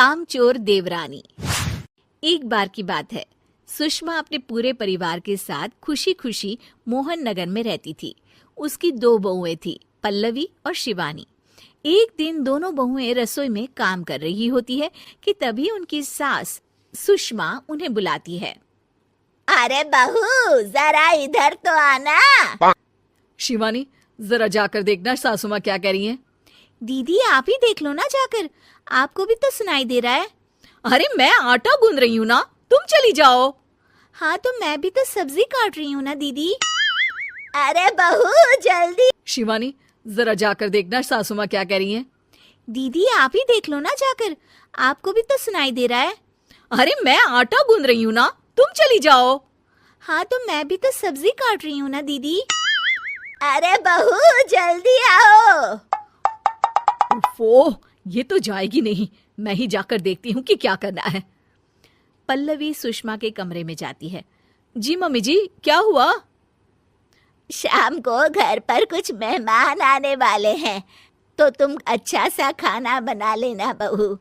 कामचोर देवरानी। एक बार की बात है, सुषमा अपने पूरे परिवार के साथ खुशी खुशी मोहन नगर में रहती थी। उसकी 2 बहुएं थी, पल्लवी और शिवानी। एक दिन दोनों बहुएं रसोई में काम कर रही होती है कि तभी उनकी सास सुषमा उन्हें बुलाती है। अरे बहू, जरा इधर तो आना। शिवानी, जरा जाकर देखना सासू माँ क्या कह रही हैं। दीदी आप ही देख लो ना जाकर, आपको भी तो सुनाई दे रहा है। अरे मैं आटा गूंद रही हूँ ना, तुम चली जाओ। हाँ तो मैं भी तो सब्जी काट रही हूँ ना दीदी। अरे बहू जल्दी। शिवानी, जरा जाकर देखना सासू माँ क्या कह रही हैं। दीदी आप ही देख लो ना जाकर, आपको भी तो सुनाई दे रहा है। अरे मैं आटा गूंद रही हूँ ना, तुम चली जाओ। हाँ तो मैं भी तो सब्जी काट रही हूँ ना दीदी। अरे बहू जल्दी आओ। ओह, ये तो जाएगी नहीं, मैं ही जाकर देखती हूँ कि क्या करना है। पल्लवी सुषमा के कमरे में जाती है। जी मम्मी जी, क्या हुआ? शाम को घर पर कुछ मेहमान आने वाले हैं, तो तुम अच्छा सा खाना बना लेना बहू।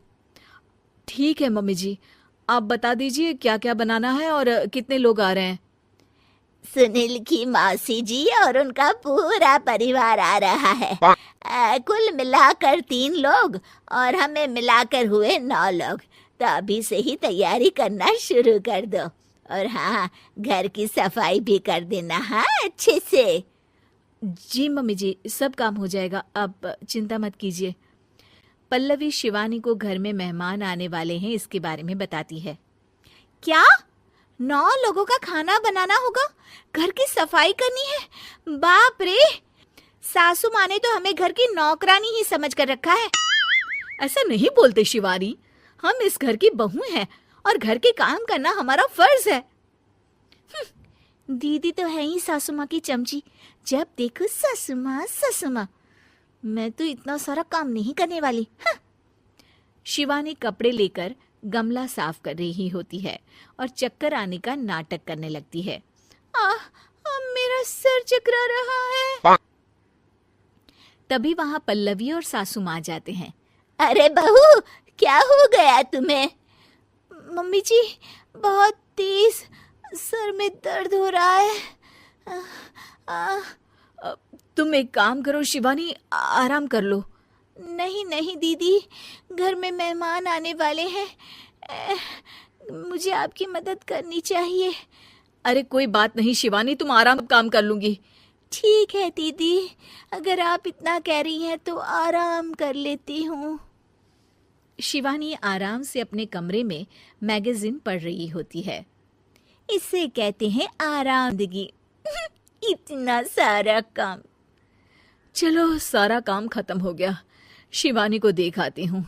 ठीक है मम्मी जी, आप बता दीजिए क्या क्या बनाना है और कितने लोग आ रहे हैं। सुनील की मौसी जी और उनका पूरा परिवार आ रहा है। कुल मिलाकर 3 लोग और हमें मिलाकर हुए 9 लोग। तो अभी से ही तैयारी करना शुरू कर दो। और हाँ, घर की सफाई भी कर देना, हाँ अच्छे से। जी मम्मी जी, सब काम हो जाएगा, आप चिंता मत कीजिए। पल्लवी शिवानी को घर में मेहमान आने वाले हैं इसके बारे में बताती है। क्या 9 लोगों का खाना बनाना होगा, घर की सफाई करनी है? बाप रे, सासू माँ ने तो हमें घर की नौकरानी ही समझ कर रखा है। ऐसा नहीं बोलते शिवानी, हम इस घर की बहू हैं और घर के काम करना हमारा फर्ज है। दीदी तो है ही सासू माँ की चमची, जब देखो सासू माँ सासू माँ। मैं तो इतना सारा काम नहीं करने वाली। शिवानी कपड़े लेकर गमला साफ कर रही होती है और चक्कर आने का नाटक करने लगती है। मेरा सर चकरा रहा है। तभी वहां पल्लवी और सासू माँ जाते हैं। अरे बहू, क्या हो गया तुम्हें? मम्मी जी, बहुत तेज सर में दर्द हो रहा है। तुम एक काम करो शिवानी, आराम कर लो। नहीं नहीं दीदी, घर में मेहमान आने वाले हैं, मुझे आपकी मदद करनी चाहिए। अरे कोई बात नहीं शिवानी, तुम आराम काम कर लूंगी। ठीक है दीदी, अगर आप इतना कह रही हैं तो आराम कर लेती हूँ। शिवानी आराम से अपने कमरे में मैगजीन पढ़ रही होती है। इसे कहते हैं आरामदगी। इतना सारा काम। चलो सारा काम खत्म हो गया, शिवानी को देख आती हूँ।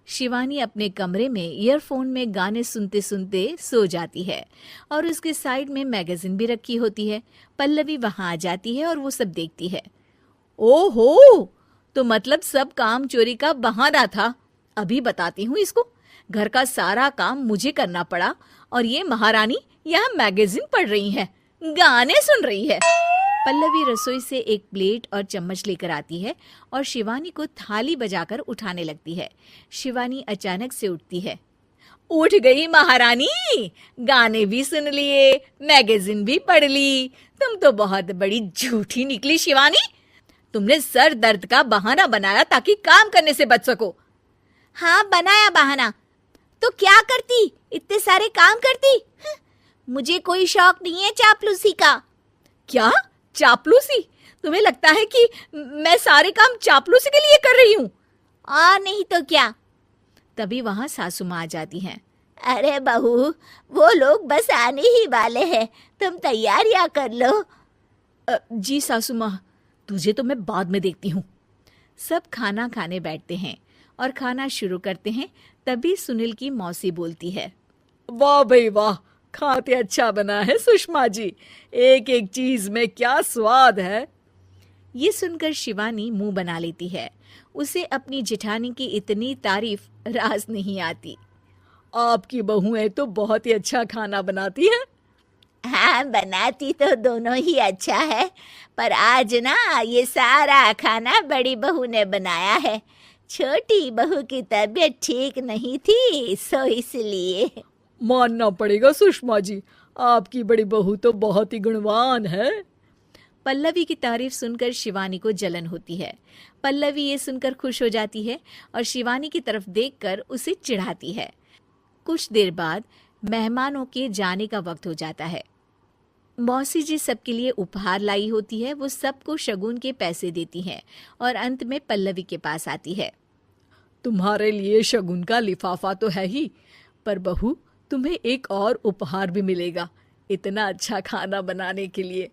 शिवानी अपने कमरे में ईयरफोन में गाने सुनते सुनते सो जाती है और उसके साइड में मैगजीन भी रखी होती है। पल्लवी वहां आ जाती है और वो सब देखती है। ओहो, तो मतलब सब काम चोरी का बहाना था। अभी बताती हूँ इसको। घर का सारा काम मुझे करना पड़ा और ये महारानी यहाँ मैगजीन पढ़ रही है, गाने सुन रही है। पल्लवी रसोई से एक प्लेट और चम्मच लेकर आती है और शिवानी को थाली बजाकर उठाने लगती है। शिवानी अचानक से उठती है। उठ गई महारानी, गाने भी सुन लिए, मैगजीन भी पढ़ ली। तुम तो बहुत बड़ी झूठी निकली शिवानी। तुमने सर दर्द का बहाना बनाया ताकि काम करने से बच सको। हाँ बनाया बहाना, तो क्या करती, इतने सारे काम करती। मुझे कोई शौक नहीं है चापलूसी का। क्या चापलूसी? तुम्हें लगता है कि मैं सारे काम चापलूसी के लिए कर रही हूँ? और नहीं तो क्या। तभी वहां सासू माँ आ जाती हैं। अरे बहू, वो लोग बस आने ही वाले हैं, तुम तैयारियां कर लो। जी सासू माँ, तुझे तो मैं बाद में देखती हूँ। सब खाना खाने बैठते हैं और खाना शुरू करते हैं। तभी सुनील की मौसी बोलती है। वाह भाई वाह, खाते अच्छा बना है सुषमा जी, एक एक चीज में क्या स्वाद है। ये सुनकर शिवानी मुंह बना लेती है। उसे अपनी जेठानी की इतनी तारीफ रास नहीं आती। आपकी बहुएं तो बहुत ही अच्छा खाना बनाती हैं। हाँ बनाती तो दोनों ही अच्छा है, पर आज ना ये सारा खाना बड़ी बहू ने बनाया है। छोटी बहू की तबीयत ठीक नहीं थी, सो इसलिए। मानना पड़ेगा सुषमा जी, आपकी बड़ी बहू तो बहुत ही गुणवान है। पल्लवी की तारीफ सुनकर शिवानी को जलन होती है। पल्लवी ये सुनकर खुश हो जाती है और शिवानी की तरफ देखकर उसे चिढ़ाती है। कुछ देर बाद मेहमानों के जाने का वक्त हो जाता है। मौसी जी सबके लिए उपहार लाई होती है। वो सबको शगुन के पैसे देती हैं और अंत में पल्लवी के पास आती है। तुम्हारे लिए शगुन का लिफाफा तो है ही, पर बहू तुम्हें एक और उपहार भी मिलेगा इतना अच्छा खाना बनाने के लिए।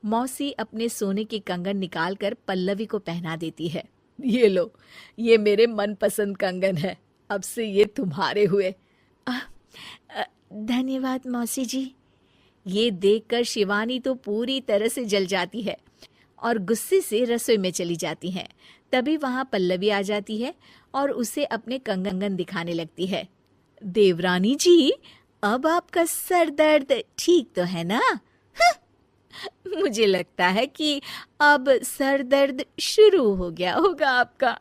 मौसी अपने सोने के कंगन निकालकर पल्लवी को पहना देती है। ये लो, ये मेरे मनपसंद कंगन है, अब से ये तुम्हारे हुए। धन्यवाद मौसी जी। ये देखकर शिवानी तो पूरी तरह से जल जाती है और गुस्से से रसोई में चली जाती है। तभी वहां पल्लवी आ जाती है और उसे अपने कंगन दिखाने लगती है। देवरानी जी, अब आपका सर दर्द ठीक तो है ना? मुझे लगता है कि अब सर दर्द शुरू हो गया होगा आपका।